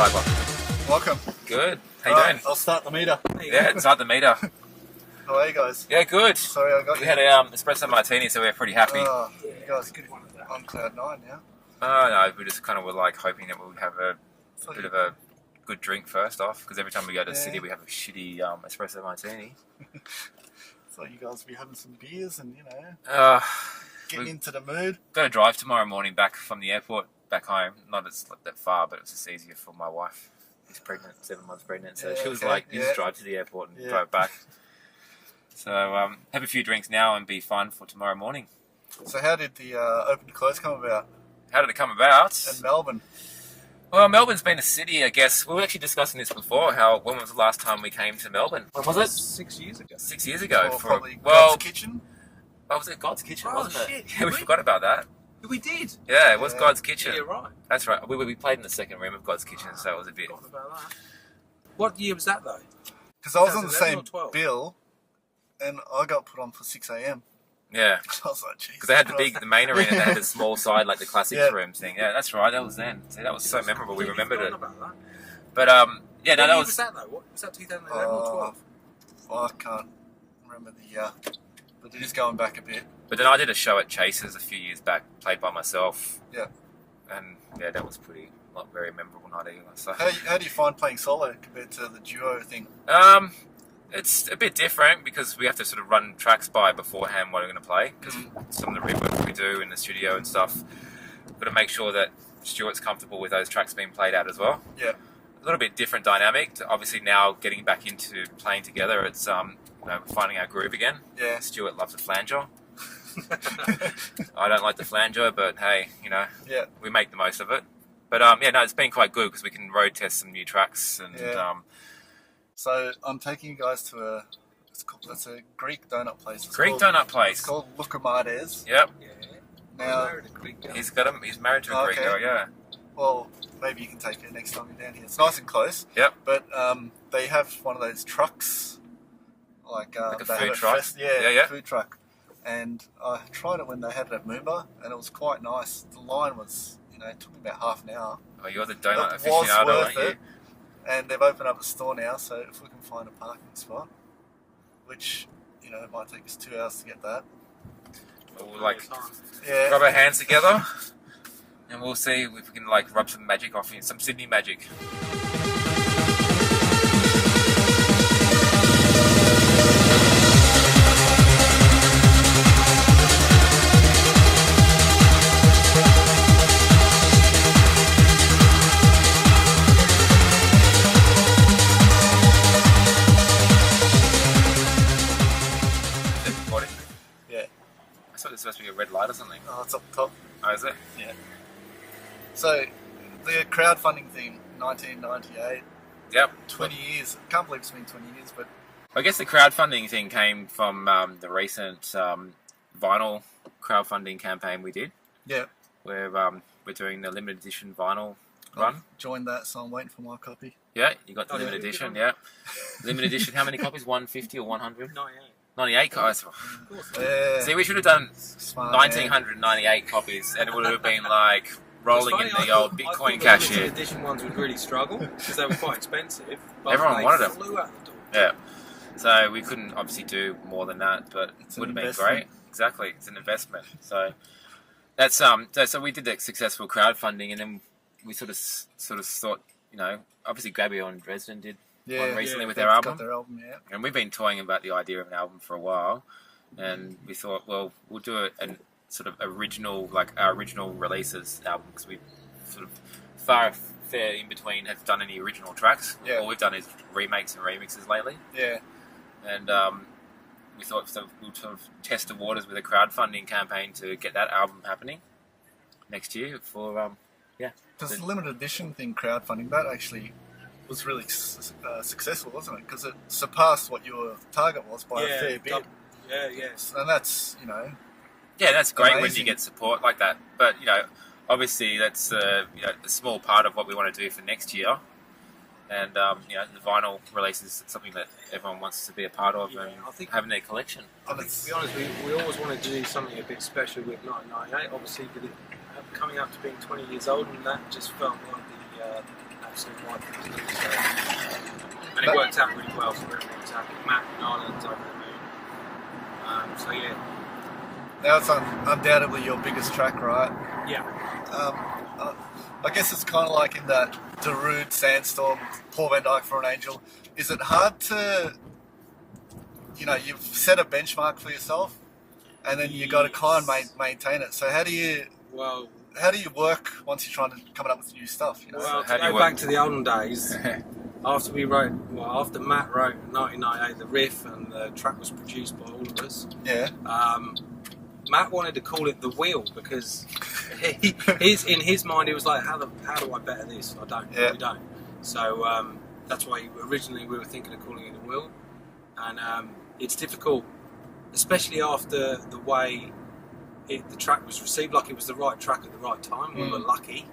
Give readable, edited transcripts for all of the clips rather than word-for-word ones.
driver. Welcome. Good. How you doing? I'll start the meter. Yeah, start the meter. How are you guys? Yeah, good. Sorry, I got We you. had a espresso martini, so we're pretty happy. Oh, you guys on cloud nine now. No, we just kind of were like hoping that we would have a bit of a good drink first off, because every time we go to the city, we have a shitty espresso martini. Thought you guys would be having some beers and getting into the mood. Got to drive tomorrow morning back from the airport back home. Not as that far, but it was just easier for my wife. She's pregnant, 7 months pregnant, so she was like, "You just drive to the airport and drive back." So have a few drinks now and be fine for tomorrow morning. So how did the open to close come about? How did it come about? In Melbourne. Well, Melbourne's been a city, I guess. We were actually discussing this before. When was the last time we came to Melbourne? When was it? 6 years ago. 6 years ago. Or probably God's Kitchen. Oh, was it God's Kitchen? Oh, wasn't shit. it? Yeah, we forgot about that. We did. Yeah, it was God's Kitchen. Yeah, you're right. That's right. We played in the second room of God's Kitchen, so it was a bit. Forgotten about that. What year was that though? Because I was on the 2011 same or 12? bill, and I got put on for 6 a.m. Yeah. I was like, Jesus Because they had the Christ. the main arena, and they had the small side, like the classics Yeah. room thing. Yeah, that's right. That was then. See, that was so memorable. We remembered it. About that. But yeah, no, What that year was. was that though? What was that? 2011 or 12? I can't remember the year, but it is going back a bit. But then I did a show at Chase's a few years back, played by myself. Yeah. And yeah, that was not very memorable night either. So. How do you find playing solo compared to the duo thing? It's a bit different because we have to sort of run tracks by beforehand what we're going to play, because some of the rework we do in the studio and stuff, we've got to make sure that Stuart's comfortable with those tracks being played out as well. Yeah. A little bit different dynamic. Obviously now getting back into playing together, it's finding our groove again. Yeah. Stuart loves the flanger. I don't like the flanger, but hey, Yeah. we make the most of it. But it's been quite good because we can road test some new tracks and. So I'm taking you guys to it's a Greek donut place. Donut place. It's called Lukamades. Yep. Yeah. Now, Married a Greek girl. He's married to a Greek girl, yeah. Well, maybe you can take it next time you're down here. It's nice and close. Yep. But they have one of those trucks, like a they food have truck? Yeah. food truck. And I tried it when they had it at Moomba, and it was quite nice. The line was, it took me about half an hour. Oh, you're the donut It was aficionado, worth aren't you? it. And they've opened up a store now, so if we can find a parking spot, which, it might take us 2 hours to get that. We'll Yeah. rub our hands together and we'll see if we can rub some magic off you, some Sydney magic. I thought it was supposed to be a red light or something. Oh, it's up top. Oh, is it? Yeah. So, the crowdfunding thing, 1998, Yep. 20 years. I can't believe it's been 20 years, but I guess the crowdfunding thing came from the recent vinyl crowdfunding campaign we did, yeah. where we're doing the limited edition vinyl run. I've joined that, so I'm waiting for my copy. Yeah, you got the Oh, limited yeah, edition, good yeah. Limited edition, how many copies? 150 or 100? 98. 98 copies. Yeah. See, we should have done Smart 1998 copies, and it would have been like rolling in the old Bitcoin cash The here. limited edition ones would really struggle because they were quite expensive. But Everyone they wanted them. flew out the door. Yeah. So we couldn't obviously do more than that, but It's it would an have been investment. great. Exactly, it's an investment. So that's so we did the successful crowdfunding, and then we sort of thought, obviously Gabby on Dresden did one recently with they've their got album, their album, yeah. and we've been toying about the idea of an album for a while, and we thought, well, we'll do an sort of original, like our original releases album, because we sort of fair in between have done any original tracks. Yeah. All we've done is remakes and remixes lately. Yeah. And we thought we'll sort of test the waters with a crowdfunding campaign to get that album happening next year for Because the limited edition thing, crowdfunding, that actually was really successful, wasn't it? Because it surpassed what your target was by a fair bit. Yeah, yes. And that's, yeah, that's great when you Amazing. get support like that. But obviously that's a small part of what we want to do for next year. And the vinyl release is something that everyone wants to be a part of and I think- have in their collection. I think, to be honest, we always wanted to do something a bit special with 1998. Obviously, with it coming up to being 20 years old, and that just felt like absolute right thing to do. So, and it worked out really well for everyone. Matt and Ireland over the moon. So yeah. Now it's undoubtedly your biggest track, right? Yeah. I guess it's kind of like in that Doughnut Sandstorm, Paul van Dyk for an Angel. Is it hard to, you've set a benchmark for yourself, and then you got to kind of maintain it. So how do you work once you're trying to come up with new stuff? Well, to go back to the olden days, after Matt wrote 1998 the riff and the track was produced by all of us. Yeah. Matt wanted to call it the wheel because in his mind he was like, how do I better this? I don't. Yeah. We don't. So that's why originally we were thinking of calling it the wheel, and it's difficult, especially after the way the track was received. Like it was the right track at the right time. We were lucky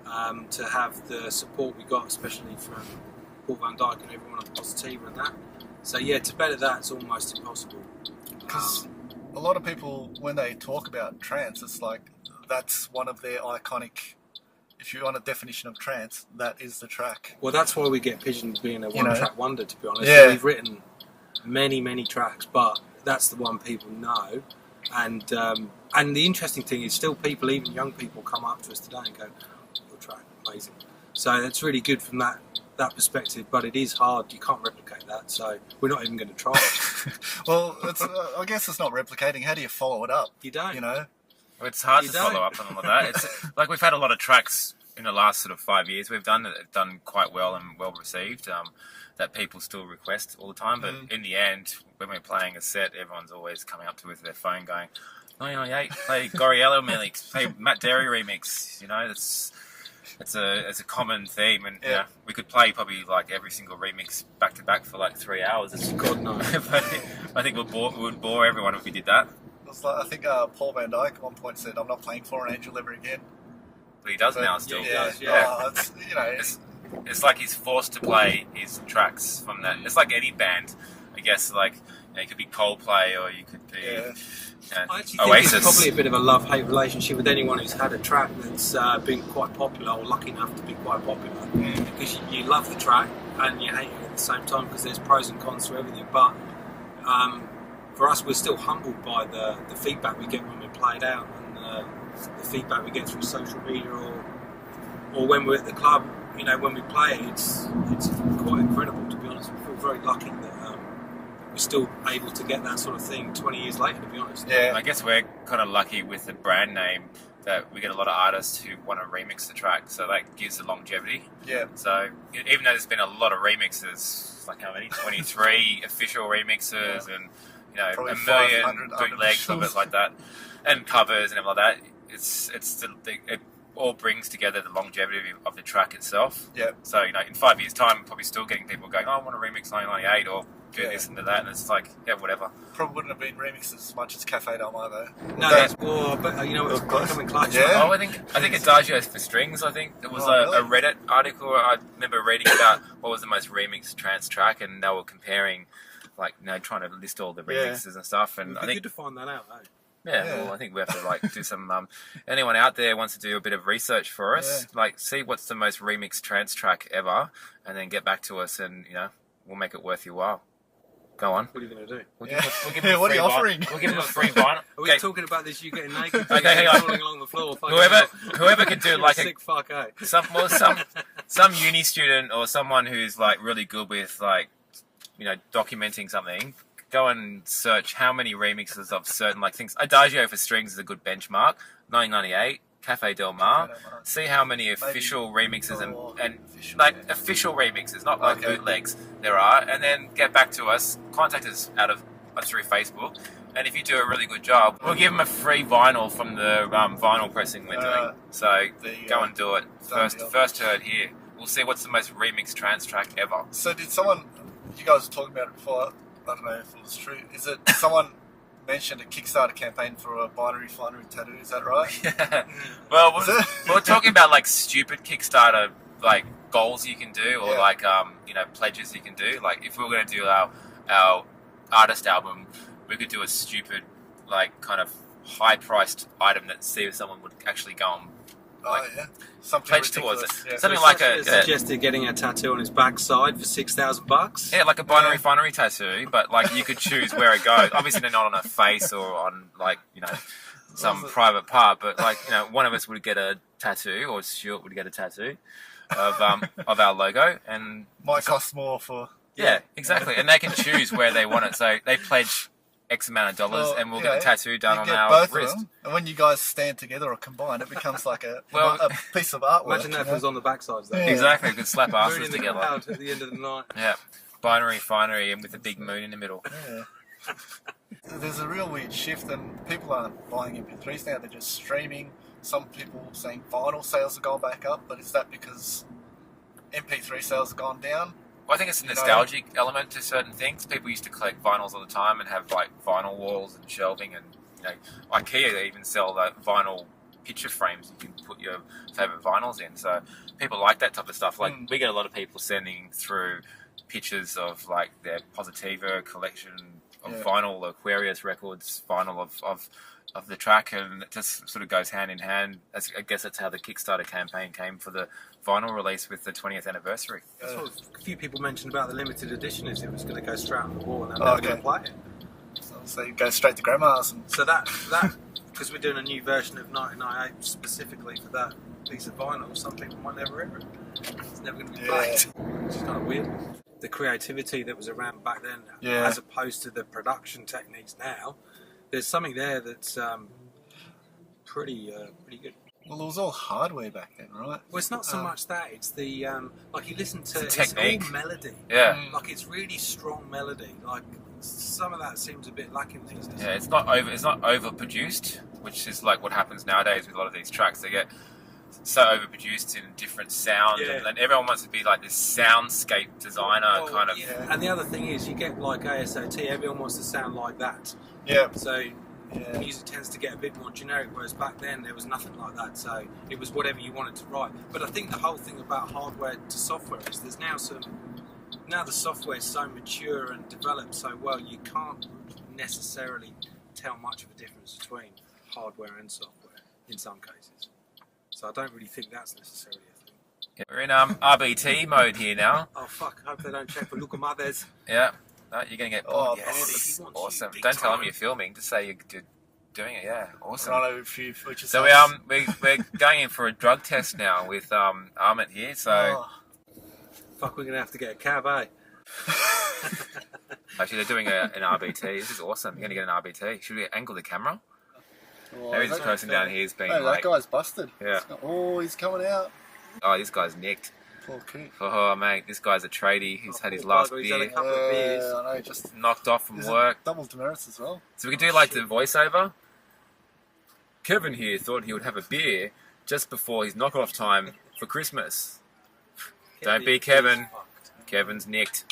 to have the support we got, especially from Paul van Dyk and everyone at Atasever and that. So yeah, to better that, it's almost impossible. Because a lot of people, when they talk about trance, it's like that's one of their iconic. If you want a definition of trance, that is the track. Well, that's why we get pigeoned being a one-track wonder, to be honest. Yeah. We've written many tracks, but that's the one people know. And the interesting thing is, still people, even young people, come up to us today and go, "Your track, amazing." So that's really good from that perspective. But it is hard; you can't replicate that. So we're not even going to try it. Well, I guess it's not replicating. How do you follow it up? You don't. Well, it's hard to follow up on all of that. It's like we've had a lot of tracks in the last sort of 5 years we've done quite well and well received, that people still request all the time. But in the end, when we're playing a set, everyone's always coming up to us with their phone going, 998, play Goriello remix, play Matt Derry remix. It's a common theme, and we could play probably like every single remix back to back for like 3 hours. God no. But I think we would bore everyone if we did that. It was like, I think Paul van Dyk at one point said, "I'm not playing for an Angel ever again." But he does now still. Yeah, he does, It's like he's forced to play his tracks from that. It's like any band, I guess. Like it could be Coldplay, or you could be I actually Oasis. think it's probably a bit of a love-hate relationship with anyone who's had a track that's been quite popular or lucky enough to be quite popular, because you love the track and you hate it at the same time because there's pros and cons to everything. But for us, we're still humbled by the feedback we get when we play it out, and the feedback we get through social media or when we're at the club. When we play it, it's quite incredible, to be honest. We feel very lucky that we're still able to get that sort of thing 20 years later, to be honest. Yeah. I guess we're kind of lucky with the brand name that we get a lot of artists who want to remix the track, so that gives the longevity. Yeah. So even though there's been a lot of remixes, like how many? 23 official remixes, and Probably a million 500 bootlegs of it like that, and covers and everything like that. It all brings together the longevity of the track itself. Yeah. So in 5 years' time, probably still getting people going, "Oh, I want to remix 1998 or do this and do that," and it's like, whatever. Probably wouldn't have been remixed as much as Cafe Del Mar though. No, that's more, but it's coming close. Yeah. Oh, I think Adagio for strings. I think there was really? a Reddit article I remember reading about what was the most remixed trance track, and they were comparing, trying to list all the remixes and stuff. And It'd be I think good to find that out, though. Yeah, well, I think we have to do some. Anyone out there wants to do a bit of research for us, see what's the most remixed trance track ever, and then get back to us, and we'll make it worth your while. Go on. What are you going to do? We'll give them What are you offering? We'll give them a free vinyl. Are we talking about this? You getting naked? Okay, hang on. Falling along the floor. Whoever could do like sick fuck, eh? some uni student or someone who's really good with documenting something. Go and search how many remixes of certain things. Adagio for strings is a good benchmark. 1998, Cafe Del Mar. See how many official remixes and official remixes, not bootlegs, there are, and then get back to us. Contact us through Facebook, and if you do a really good job, we'll give them a free vinyl from the vinyl pressing we're doing. So go and do it. First heard here. We'll see what's the most remixed trance track ever. So did someone? You guys were talking about it before. I don't know if it was true. Is it someone mentioned a Kickstarter campaign for a binary Finary tattoo? Is that right? Yeah. Well, we're talking about stupid Kickstarter goals you can do, or pledges you can do. If we were going to do our artist album, we could do a stupid kind of high priced item that see if someone would actually go and like yeah. Something pledge towards it. ridiculous. Yeah. Something like suggested getting a tattoo on his backside for $6,000. yeah, like a binary Finary tattoo, but like you could choose where it goes. Obviously, they're not on a face or on like some private part, but like one of us would get a tattoo, or Stuart would get a tattoo of our logo, and Might cost more for... yeah, exactly, and they can choose where they want it. So they pledge X amount of dollars, and we'll get a tattoo done on our both wrist. Of them, and when you guys stand together or combine, it becomes like a piece of artwork. Imagine that if it was on the backsides though. Yeah. Exactly, we could slap Moon asses in the together. cloud at the end of the night. Yeah, binary Finary, and with a big moon in the middle. Yeah. There's a real weird shift, and people aren't buying MP3s now, they're just streaming. Some people saying vinyl sales have gone back up, but is that because MP3 sales have gone down? Well, I think it's a nostalgic element to certain things. People used to collect vinyls all the time and have like vinyl walls and shelving, and IKEA they even sell vinyl picture frames you can put your favourite vinyls in. So people like that type of stuff. Like we get a lot of people sending through pictures of like their Atasever collection of vinyl, Aquarius records, vinyl of the track, and it just sort of goes hand in hand. I guess that's how the Kickstarter campaign came for the vinyl release with the 20th anniversary. That's what a few people mentioned about the limited edition, is it was going to go straight on the wall and they're never going to play it. So you go straight to grandma's. And... So that because we're doing a new version of 1998 specifically for that piece of vinyl, some people might never hear it. It's never going to be played. It's kind of weird. The creativity that was around back then, as opposed to the production techniques now, there's something there that's pretty good. Well, it was all hardware back then, right? Well, it's not so much that, it's the like you listen to the technique. It's all melody. Yeah. Like it's really strong melody. Like some of that seems a bit lacking these days. Yeah, it's not overproduced, which is like what happens nowadays with a lot of these tracks. They get so overproduced in different sound, and everyone wants to be like this soundscape designer kind of. Yeah. And the other thing is, you get like ASOT, everyone wants to sound like that. Yeah. So music tends to get a bit more generic, whereas back then there was nothing like that. So it was whatever you wanted to write. But I think the whole thing about hardware to software is there's now the software is so mature and developed so well, you can't necessarily tell much of a difference between hardware and software in some cases. So I don't really think that's necessarily a thing. Yeah, we're in RBT mode here now. Oh fuck, I hope they don't check for look at mothers. Yeah. No, you're going to get... Oh, yes. Awesome. Don't tell them you're filming. Just say you're doing it. Yeah, awesome. So we're going in for a drug test now with Ahmet here. So fuck, we're going to have to get a cab, eh? Actually, they're doing an RBT. This is awesome. You're going to get an RBT. Should we angle the camera? Maybe this person down here has been that guy's busted. Yeah. He's coming out. Oh, this guy's nicked. Poor kid. Oh, mate, this guy's a tradie who's had his last beer. He's had a couple of beers. I know, just knocked off from work. Double demerits as well. So we can do like the voiceover. Kevin here thought he would have a beer just before his knock-off time for Christmas. Don't be Kevin. Kevin's nicked.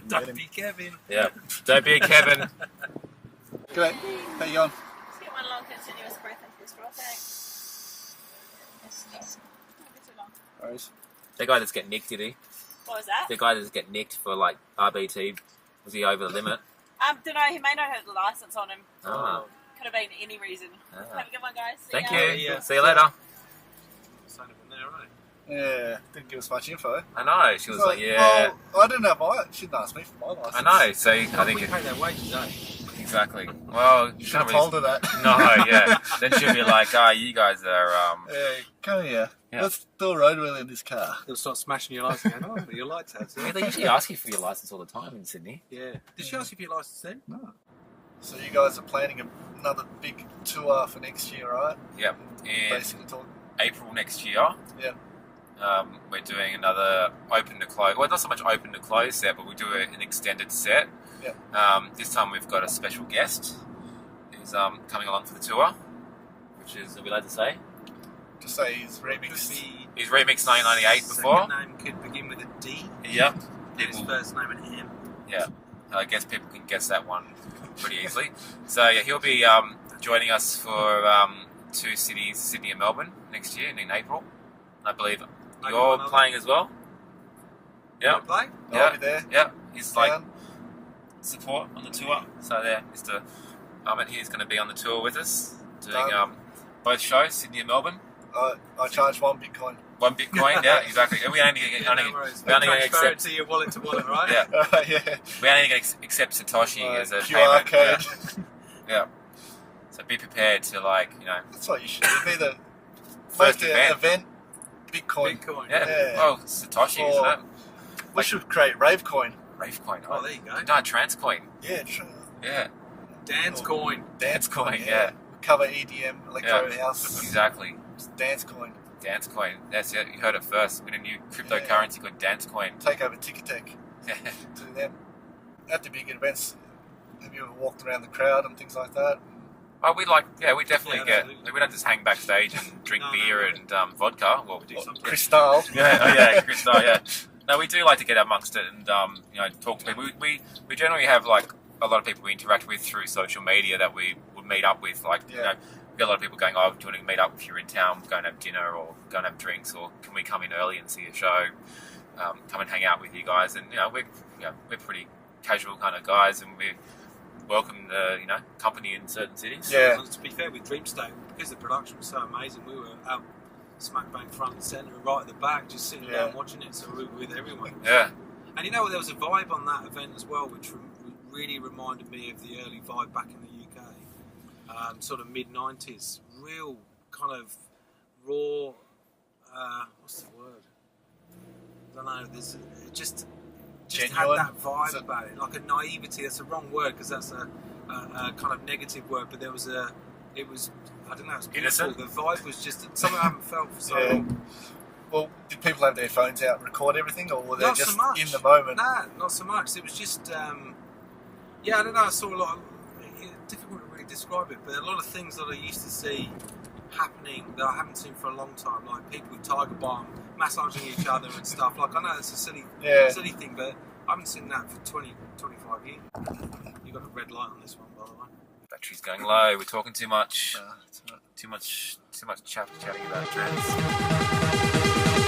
Don't be Kevin. Yeah. Don't be a Kevin. Good. How you going? Just get one long continuous breath into the straw, thanks. Don't be too long. Worries. The guy that's get nicked, did he? What was that? The guy that's get nicked for like RBT, was he over the limit? Don't know, he may not have the license on him. Oh. Could have been any reason. Have a good one, guys. See Thank ya. you. Yeah. See you later. Yeah, didn't give us much info. I know. She was like, yeah. Well, I didn't have she didn't ask me for my license. I know. So I think we pay their wages, eh? exactly. Well, you should have told her that. No, yeah. Then she'll be like, you guys are. Yeah, come here. Yeah. Let's do a road wheel in this car. They'll start smashing your license. Going, your lights out. Yeah, they usually ask you for your license all the time in Sydney. Yeah. Did she ask you for your license then? No. So you guys are planning another big tour for next year, right? Yep. In Basically talking April next year. Yeah. We're doing another open to close. Well, not so much open to close set, but we do an extended set. Yeah. This time we've got a special guest who's coming along for the tour, which is, are we allowed to say? Just say he's remixed. He's remixed 1998 before. Second name could begin with a D. Yep. His first name an M. Yeah. I guess people can guess that one pretty easily. So yeah, he'll be joining us for two cities, Sydney and Melbourne, next year in April. I believe you're playing as well. Yeah. Play? I'll be there. Yeah. He's like support on the tour. So there, Mr. Ahmet here is going to be on the tour with us, doing both shows, Sydney and Melbourne. I charge 1 Bitcoin. 1 Bitcoin, yeah, exactly. And we only transfer to your wallet to wallet, right? Yeah. Yeah. We only accept Satoshi as a QR payment. code. Yeah. So be prepared to That's what you should do. Be the First most event. Bitcoin. Bitcoin. Yeah. Well, Satoshi, isn't it? We should create Ravecoin. Ravecoin. Oh, there you go. No, Transcoin. Yeah, true. Yeah. Dance coin. Dancecoin, yeah. Cover EDM, Electro House. Exactly. Dancecoin. Dancecoin. That's it. You heard it first. With a new cryptocurrency called Dancecoin. Take over Ticketek. To them. At the big events, have you ever walked around the crowd and things like that? Oh, we definitely we don't just hang backstage and drink beer and vodka. Well, we do sometimes. Crystal. Yeah, Crystal, yeah. No, we do like to get amongst it and talk to people. We generally have a lot of people we interact with through social media that we would meet up with. We get a lot of people going, "Oh, do you want to meet up if you're in town? Go and have dinner, or go and have drinks, or can we come in early and see a show? Come and hang out with you guys." And we're pretty casual kind of guys, and we welcome the company in certain cities. Yeah. And to be fair, with Dreamstate, because the production was so amazing, we were out smack bang front and centre and right at the back, just sitting down watching it. So we were with everyone. Yeah. And there was a vibe on that event as well, which really reminded me of the early vibe back in the UK, sort of mid '90s. Real kind of raw. What's the word? I don't know. It just Genuine. had that vibe about it, like a naivety. That's the wrong word because that's a kind of negative word. But it was I don't know. It was beautiful. Innocent? The vibe was just something I haven't felt for so long. Well, did people have their phones out and record everything, or were they Not just so much. in the moment? Nah, not so much. It was just, I don't know. I saw a lot of, difficult to really describe it, but a lot of things that I used to see happening that I haven't seen for a long time, like people with tiger balm massaging each other and stuff. Like, I know it's a silly thing, but I haven't seen that for 20, 25 years. You've got a red light on this one, by the way. Battery's going low. We're talking too much. Too much chatting about trends.